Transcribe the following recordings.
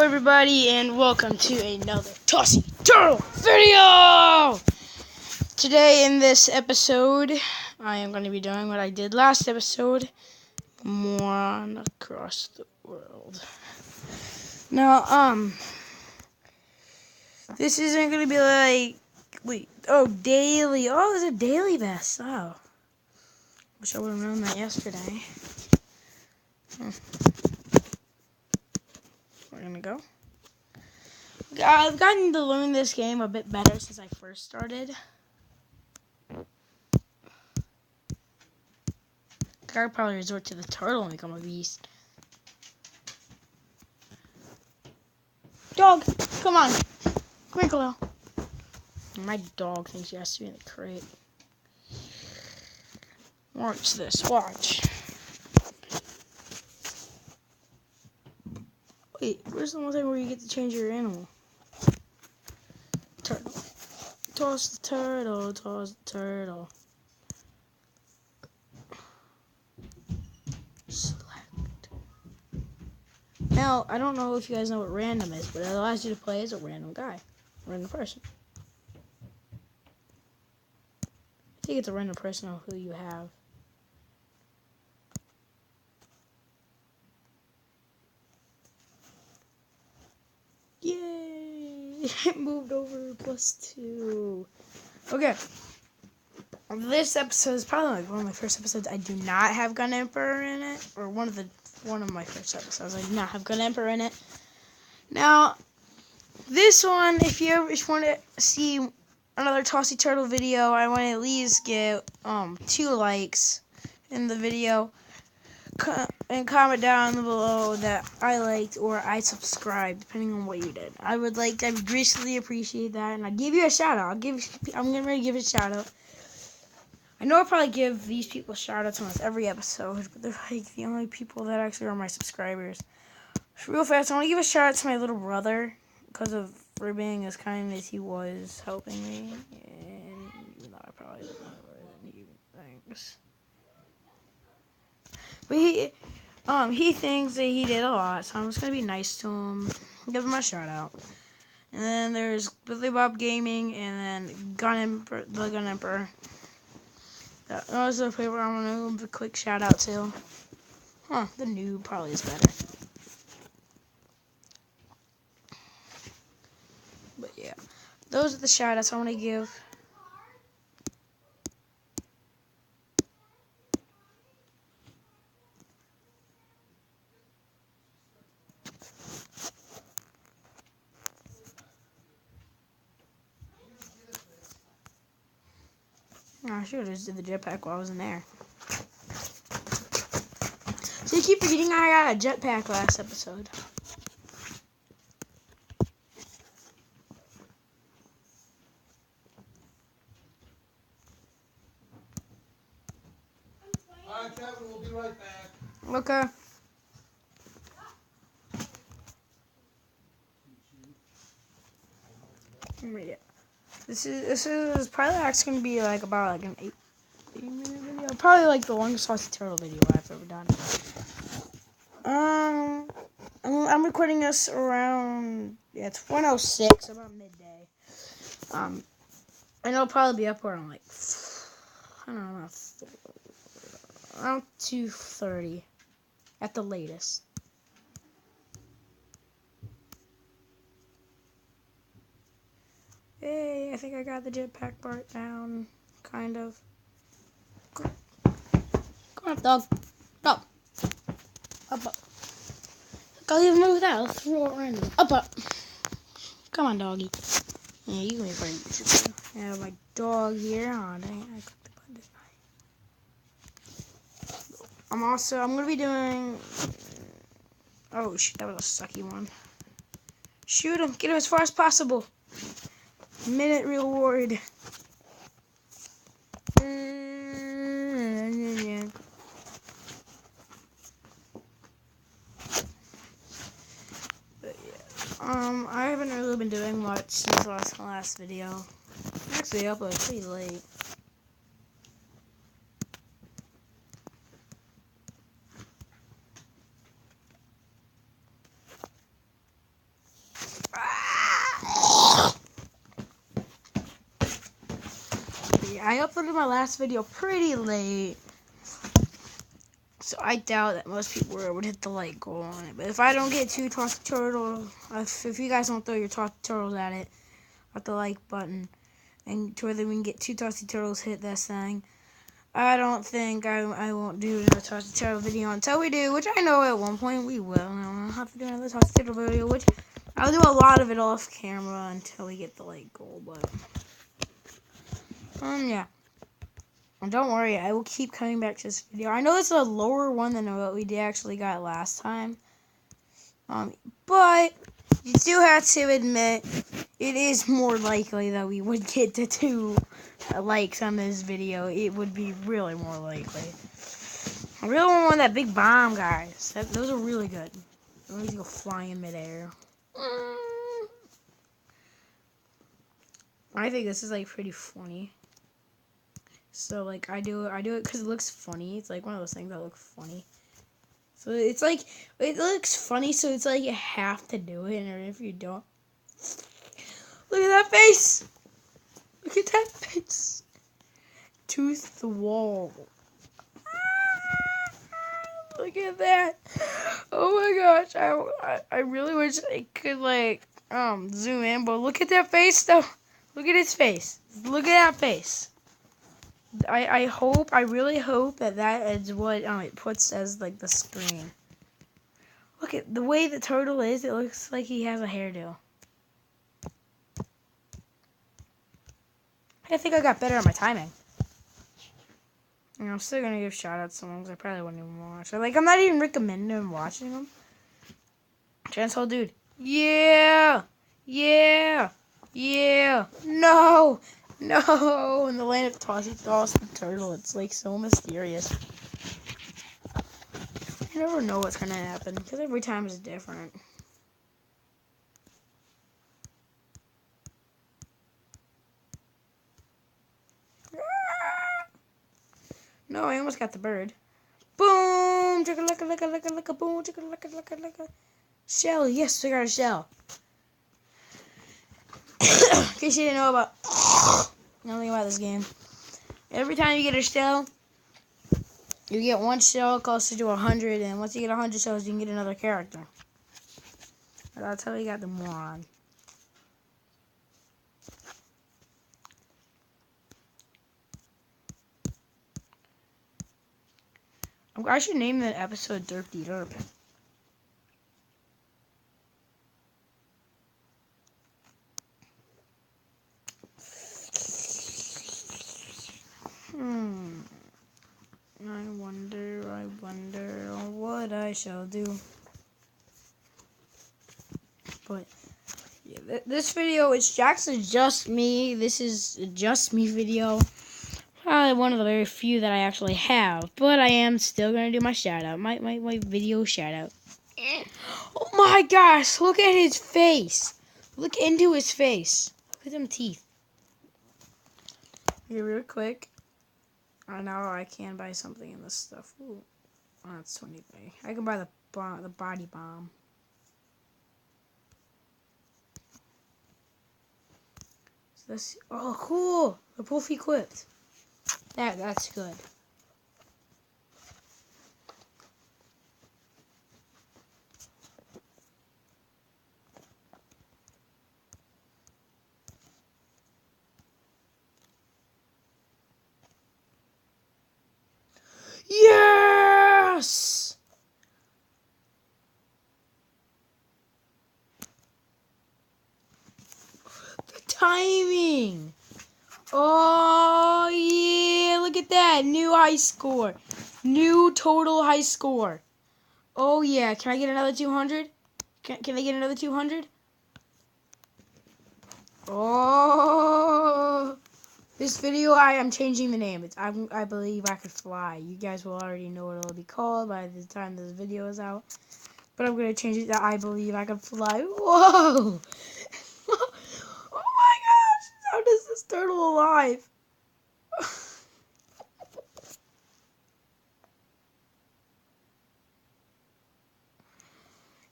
everybody, and welcome to another Tossy Turtle video! Today in this episode, I am going to be doing what I did last episode, Moron Across the World. Now, this isn't going to be like, daily. Oh, it's a daily best. Oh. Wish I would have known that yesterday. We're going to go. I've gotten to learn this game a bit better since I first started. I could probably resort to the turtle and become a beast. Dog, come on. Crinkle. My dog thinks he has to be in the crate. Watch this, watch. Wait, where's the one thing where you get to change your animal? Turtle. Toss the turtle, toss the turtle. Select. Now, I don't know if you guys know what random is, but it allows you to play as a random guy. Random person. I think it's a random person on who you have. Yay! It moved over +2. Okay. This episode is probably like one of my first episodes. I do not have Gun Emperor in it, or one of my first episodes. I do not have Gun Emperor in it. Now, this one, if you want to see another Tossy Turtle video, I want to at least get 2 likes in the video. And comment down below that I liked or I subscribed, depending on what you did. I would greatly appreciate that, and I'd give you a shout out. I'm getting ready to give a shout out. I know I probably give these people shout outs almost every episode, but they're like the only people that actually are my subscribers. Real fast, I want to give a shout out to my little brother for being as kind as he was helping me, and even though I probably didn't know more than he thinks. But he thinks that he did a lot, so I'm just gonna be nice to him, give him a shout out. And then there's Billy Bob Gaming, and then the Gun Emperor. That was the favorite I want to give a quick shout out to. The noob probably is better. But yeah, those are the shout outs I want to give. I should have just did the jetpack while I was in there. So you keep forgetting I got a jetpack last episode. Alright, Kevin, we'll be right back. Okay. Yeah. This is probably actually gonna be like about an 8-minute video. Probably like the longest Tossy Turtle video I've ever done. I'm recording this around it's 1:06, about midday. And it'll probably be up around like I don't know, around 2:30 at the latest. Hey, I think I got the jetpack part down, kind of. Come on, dog. Up. Up, up. I'll even move that. I'll throw it random. Up. Come on, doggy. Yeah, you can make right YouTube. I have my dog here. Oh, dang it. I clicked the button. I'm going to be doing... Oh, shit. That was a sucky one. Shoot him. Get him as far as possible. Minute reward. I haven't really been doing much since the last video. Actually, I uploaded pretty late. I uploaded my last video pretty late. So I doubt that most people would hit the like goal on it. But if I don't get 2 tossed turtles, if you guys don't throw your tossed turtles at it, at the like button, and to whether we can get 2 tossed turtles hit this thing, I don't think I won't do another tossed turtle video until we do, which I know at one point we will. I'll have to do another tossed turtle video, which I'll do a lot of it off camera until we get the like goal. But yeah. And don't worry, I will keep coming back to this video. I know it's a lower one than what we actually got last time. But you do have to admit, it is more likely that we would get to 2 likes on this video. It would be really more likely. I really want that big bomb, guys. Those are really good. Let me go flying in midair. I think this is like pretty funny. So like I do it because it looks funny. It's like one of those things that look funny. So it's like it looks funny, so it's like you have to do it, and if you don't, look at that face. Look at that face. Tooth the wall. Look at that. Oh my gosh. I really wish I could like zoom in, but look at that face though. Look at his face. Look at that face. I really hope that is what it puts as like the screen. Look at the way the turtle is. It looks like he has a hairdo. I think I got better at my timing. And I'm still gonna give shout outs to someone because I probably wouldn't even watch. I'm not even recommending watching them. Transform dude. Yeah. Yeah. Yeah. No. No. In the land of Tossy Toss the turtle, it's like so mysterious. You never know what's gonna happen because every time is different. No, I almost got the bird. Boom! Chicka-licka-licka-licka-licka, boom! Chicka-licka-licka-licka. Shell, yes, we got a shell. In case you didn't know nothing about this game. Every time you get a shell, you get 1 shell closer to 100, and once you get 100 shells, you can get another character. But that's how you got the moron. I should name that episode Derpy Derp. I wonder what I shall do. But yeah, this video is actually just me. This is a just me video. Probably one of the very few that I actually have. But I am still gonna do my shout out. My video shout out. Oh my gosh, look at his face. Look into his face. Look at them teeth. Here, real quick. I know I can buy something in this stuff. Ooh, oh, that's 23. I can buy the body bomb. So this, oh, cool. The Wolf equipped. That's good. Yes! The timing! Oh, yeah! Look at that! New high score! New total high score! Oh, yeah! Can I get another 200? Can I get another 200? Oh! This video, I am changing the name. It's I Believe I Could Fly. You guys will already know what it'll be called by the time this video is out. But I'm going to change it to I Believe I Could Fly. Whoa! Oh my gosh! How is this turtle alive?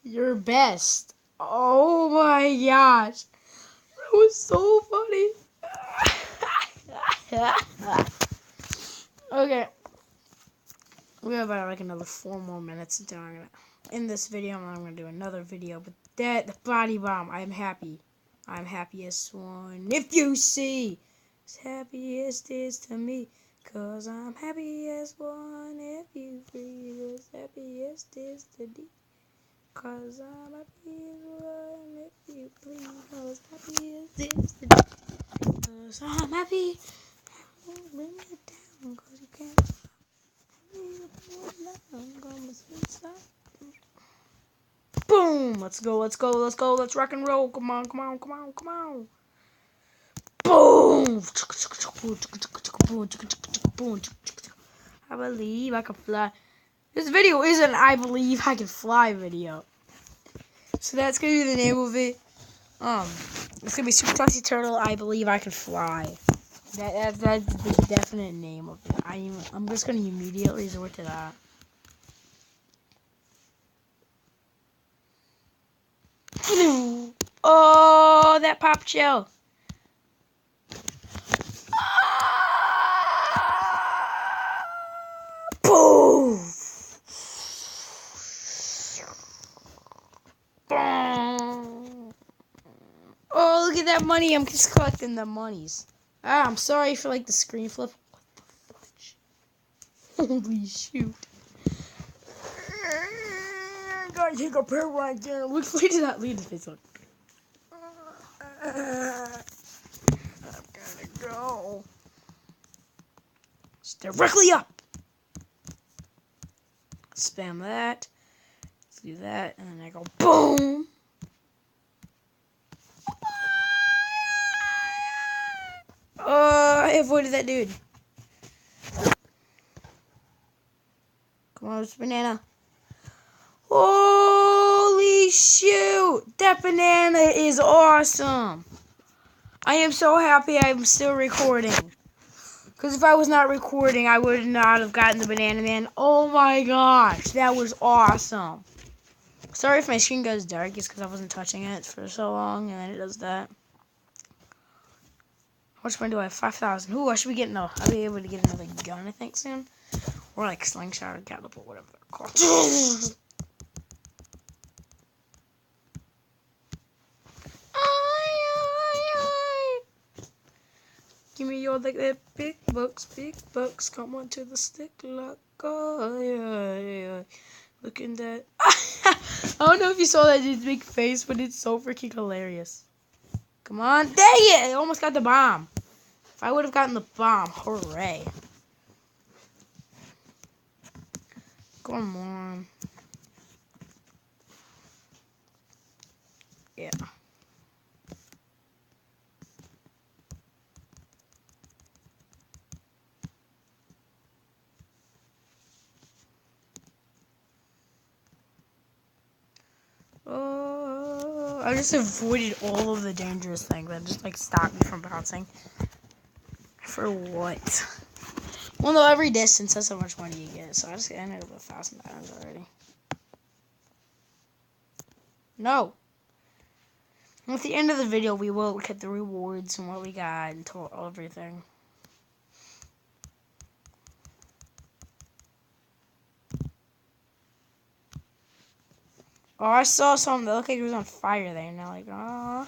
Your best. Oh my gosh. That was so funny. Okay. We have about like another 4 more minutes until I'm gonna end this video, and I'm gonna do another video. But that the body bomb, I'm happy. I'm happiest one. If you see, as happiest is to me, 'cause I'm happiest one. If you free, as happiest is to thee, 'cause I'm happiest one. If you please, 'cause happiest is to thee, 'cause I'm happy. Bring it down, 'cause you can't. Boom! Let's go, let's go, let's go, let's rock and roll. Come on, come on, come on, come on. Boom! I believe I can fly. This video is an I believe I can fly video. So that's gonna be the name of it. It's gonna be Super Toasty Turtle, I believe I can fly. That's the definite name of it. I'm just gonna immediately resort to that. Oh, that pop shell. Boom. Oh, look at that money. I'm just collecting the monies. I'm sorry for like the screen flip. What the fudge? Holy shoot. I gotta take a pair right there. Look, where did that lead to face? Look. I'm gonna go. Just directly up. Spam that. Let's do that. And then I go boom. I avoided that dude. Come on, it's banana. Holy shoot! That banana is awesome. I am so happy I'm still recording. Because if I was not recording, I would not have gotten the banana man. Oh my gosh, that was awesome. Sorry if my screen goes dark. It's because I wasn't touching it for so long, and then it does that. How much money do I have? 5,000. Ooh, I should be getting I'll be able to get another gun, I think, soon. Or like slingshot or catapult, whatever they're called. Give me your like that big bucks. Come on to the stick lock. Oh, yeah. Look at that. I don't know if you saw that dude's big face, but it's so freaking hilarious. Come on. Dang it! I almost got the bomb. If I would have gotten the bomb, hooray. Come on. Yeah. Oh, I just avoided all of the dangerous things that just like stopped me from bouncing. For what? Well, no, every distance has how much money you get, so I just ended up with $1,000 already. No. At the end of the video, we will look at the rewards and what we got and everything. Oh, I saw something that looked like it was on fire there. Now, like, oh,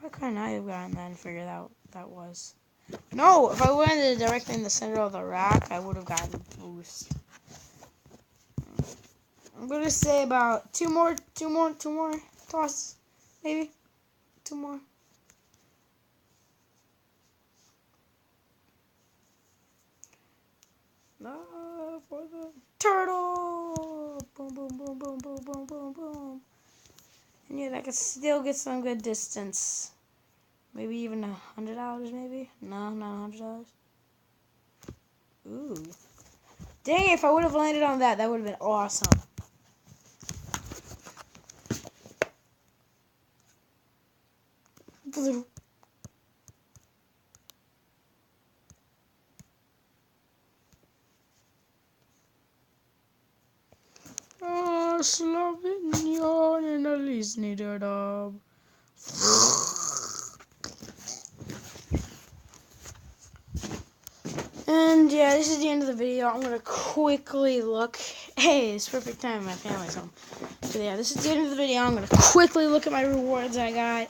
why couldn't I have gotten that and figured out what that was? No, if I went directly in the center of the rock, I would have gotten a boost. I'm gonna say about two more tosses, maybe 2 more. No, for the turtle. Boom, boom, boom, boom, boom, boom, boom, boom. And yeah, I could still get some good distance. Maybe even $100, maybe? No, not $100. Ooh. Dang, if I would have landed on that, that would have been awesome. Slovenian and least needed up. And yeah, this is the end of the video. I'm gonna quickly look. Hey, it's perfect time. My family's home. So yeah, this is the end of the video. I'm gonna quickly look at my rewards I got.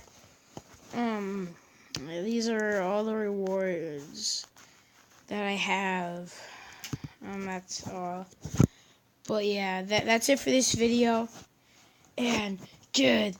These are all the rewards that I have. That's all. But yeah, that's it for this video. And goodbye.